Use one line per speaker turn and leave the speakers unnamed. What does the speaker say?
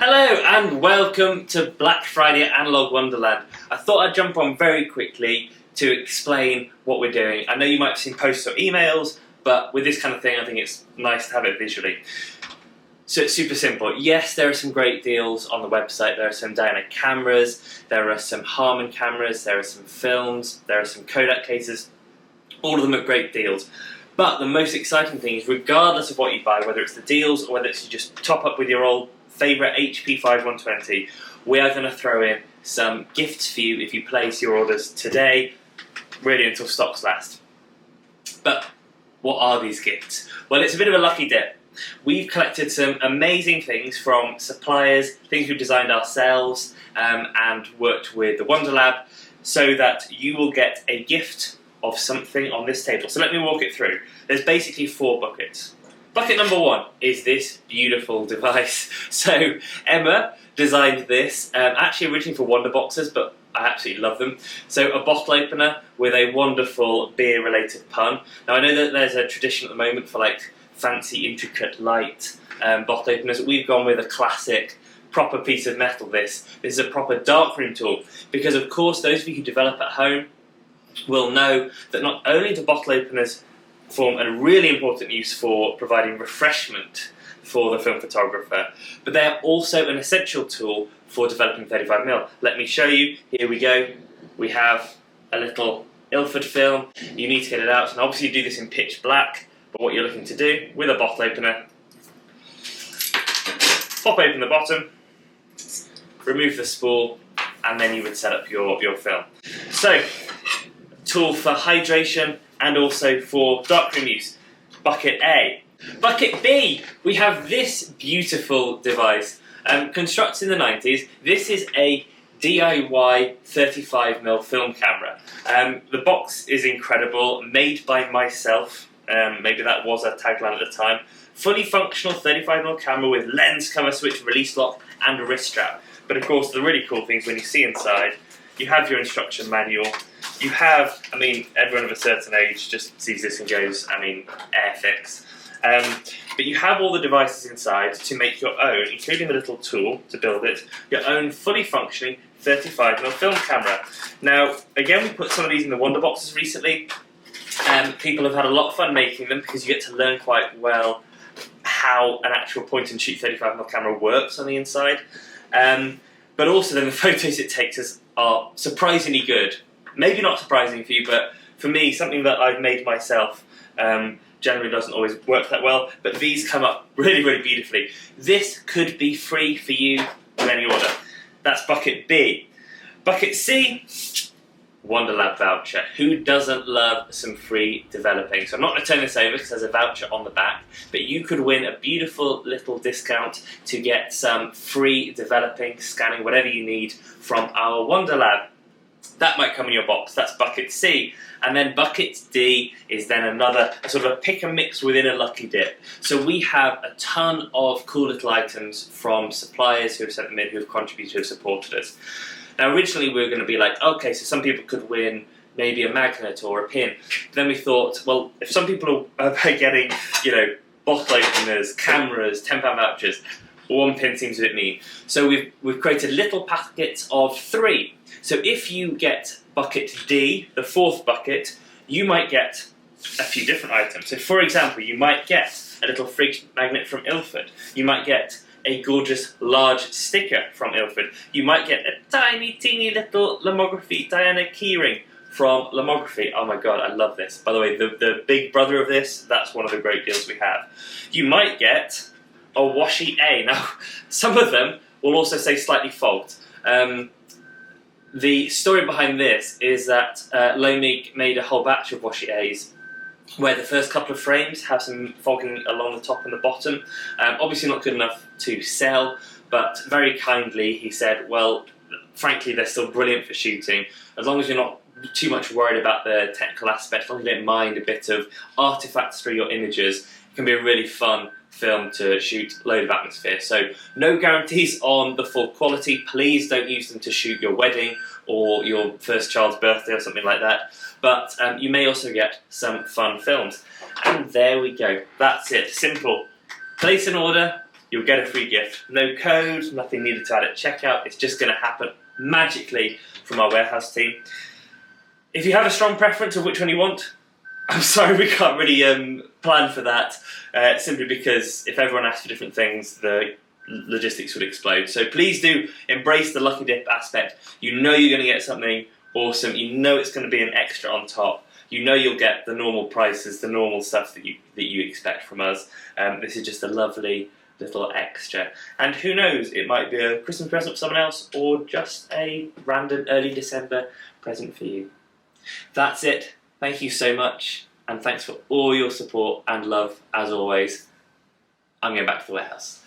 Hello and welcome to Black Friday at Analogue Wonderland. I thought I'd jump on very quickly to explain what we're doing. I know you might have seen posts or emails, but with this kind of thing I think it's nice to have it visually. So it's super simple. Yes, there are some great deals on the website. There are some Diana cameras, there are some Harman cameras, there are some films, there are some Kodak cases, all of them at great deals. But the most exciting thing is, regardless of what you buy, whether it's the deals or whether it's you just top up with your old favourite HP 5120, we are going to throw in some gifts for you if you place your orders today, really until stocks last. But what are these gifts? Well, it's a bit of a lucky dip. We've collected some amazing things from suppliers, things we've designed ourselves and worked with the Wonderlab, so that you will get a gift of something on this table. So let me walk it through. There's basically 4 buckets. Bucket number 1 is this beautiful device. So Emma designed this, actually originally for Wonder Boxes, but I absolutely love them. So a bottle opener with a wonderful beer-related pun. Now I know that there's a tradition at the moment for like fancy, intricate, light bottle openers. We've gone with a classic, proper piece of metal. This is a proper darkroom tool, because of course those of you who develop at home will know that not only do bottle openers form a really important use for providing refreshment for the film photographer, but they are also an essential tool for developing 35mm. Let me show you. Here we go. We have a little Ilford film. You need to get it out, and obviously you do this in pitch black, but what you're looking to do with a bottle opener, pop open the bottom, remove the spool, and then you would set up your film. So, tool for hydration and also for darkroom use. Bucket A. Bucket B, we have this beautiful device. Constructed in the 90s, this is a DIY 35mm film camera. The box is incredible, made by myself. Maybe that was a tagline at the time. Fully functional 35mm camera with lens cover switch, release lock, and a wrist strap. But of course, the really cool thing is when you see inside, you have your instruction manual. You have, everyone of a certain age just sees this and goes, Airfix. But you have all the devices inside to make your own, including the little tool to build it, your own fully functioning 35mm film camera. Now, again, we put some of these in the Wonder Boxes recently. People have had a lot of fun making them because you get to learn quite well how an actual point-and-shoot 35mm camera works on the inside. But also then the photos it takes are surprisingly good. Maybe not surprising for you, but for me, something that I've made myself generally doesn't always work that well, but these come up really, really beautifully. This could be free for you with any order. That's bucket B. Bucket C, Wonderland voucher. Who doesn't love some free developing? So I'm not going to turn this over because there's a voucher on the back, but you could win a beautiful little discount to get some free developing, scanning, whatever you need from our Wonderland. That might come in your box. That's bucket C. And then bucket D is then another sort of a pick and mix within a lucky dip. So we have a ton of cool little items from suppliers who have sent them in, who have contributed, who have supported us. Now originally we were going to be like, okay, so some people could win maybe a magnet or a pin. But then we thought, well, if some people are getting, bottle openers, cameras, £10 vouchers, one pin seems a bit mean. So we've created little packets of 3. So if you get bucket D, the 4th bucket, you might get a few different items. So for example, you might get a little fridge magnet from Ilford. You might get a gorgeous large sticker from Ilford. You might get a tiny, teeny little lomography Diana keyring from Lomography. Oh my god, I love this. By the way, the big brother of this, that's one of the great deals we have. You might get a washi A. Now, some of them will also say slightly fogged. The story behind this is that Lomig made a whole batch of washi A's where the first couple of frames have some fogging along the top and the bottom. Obviously not good enough to sell, but very kindly he said, well, frankly, they're still brilliant for shooting. As long as you're not too much worried about the technical aspect, as long as you don't mind a bit of artifacts for your images, it can be a really fun film to shoot, load of atmosphere. So no guarantees on the full quality. Please don't use them to shoot your wedding or your first child's birthday or something like that. But you may also get some fun films. And there we go. That's it. Simple. Place an order, you'll get a free gift. No code, nothing needed to add at checkout. It's just going to happen magically from our warehouse team. If you have a strong preference of which one you want, I'm sorry we can't really plan for that, simply because if everyone asks for different things, the logistics would explode. So please do embrace the lucky dip aspect. You know you're going to get something awesome. You know it's going to be an extra on top. You know you'll get the normal prices, the normal stuff that you expect from us. This is just a lovely little extra. And who knows, it might be a Christmas present for someone else or just a random early December present for you. That's it. Thank you so much, and thanks for all your support and love as always. I'm going back to the warehouse.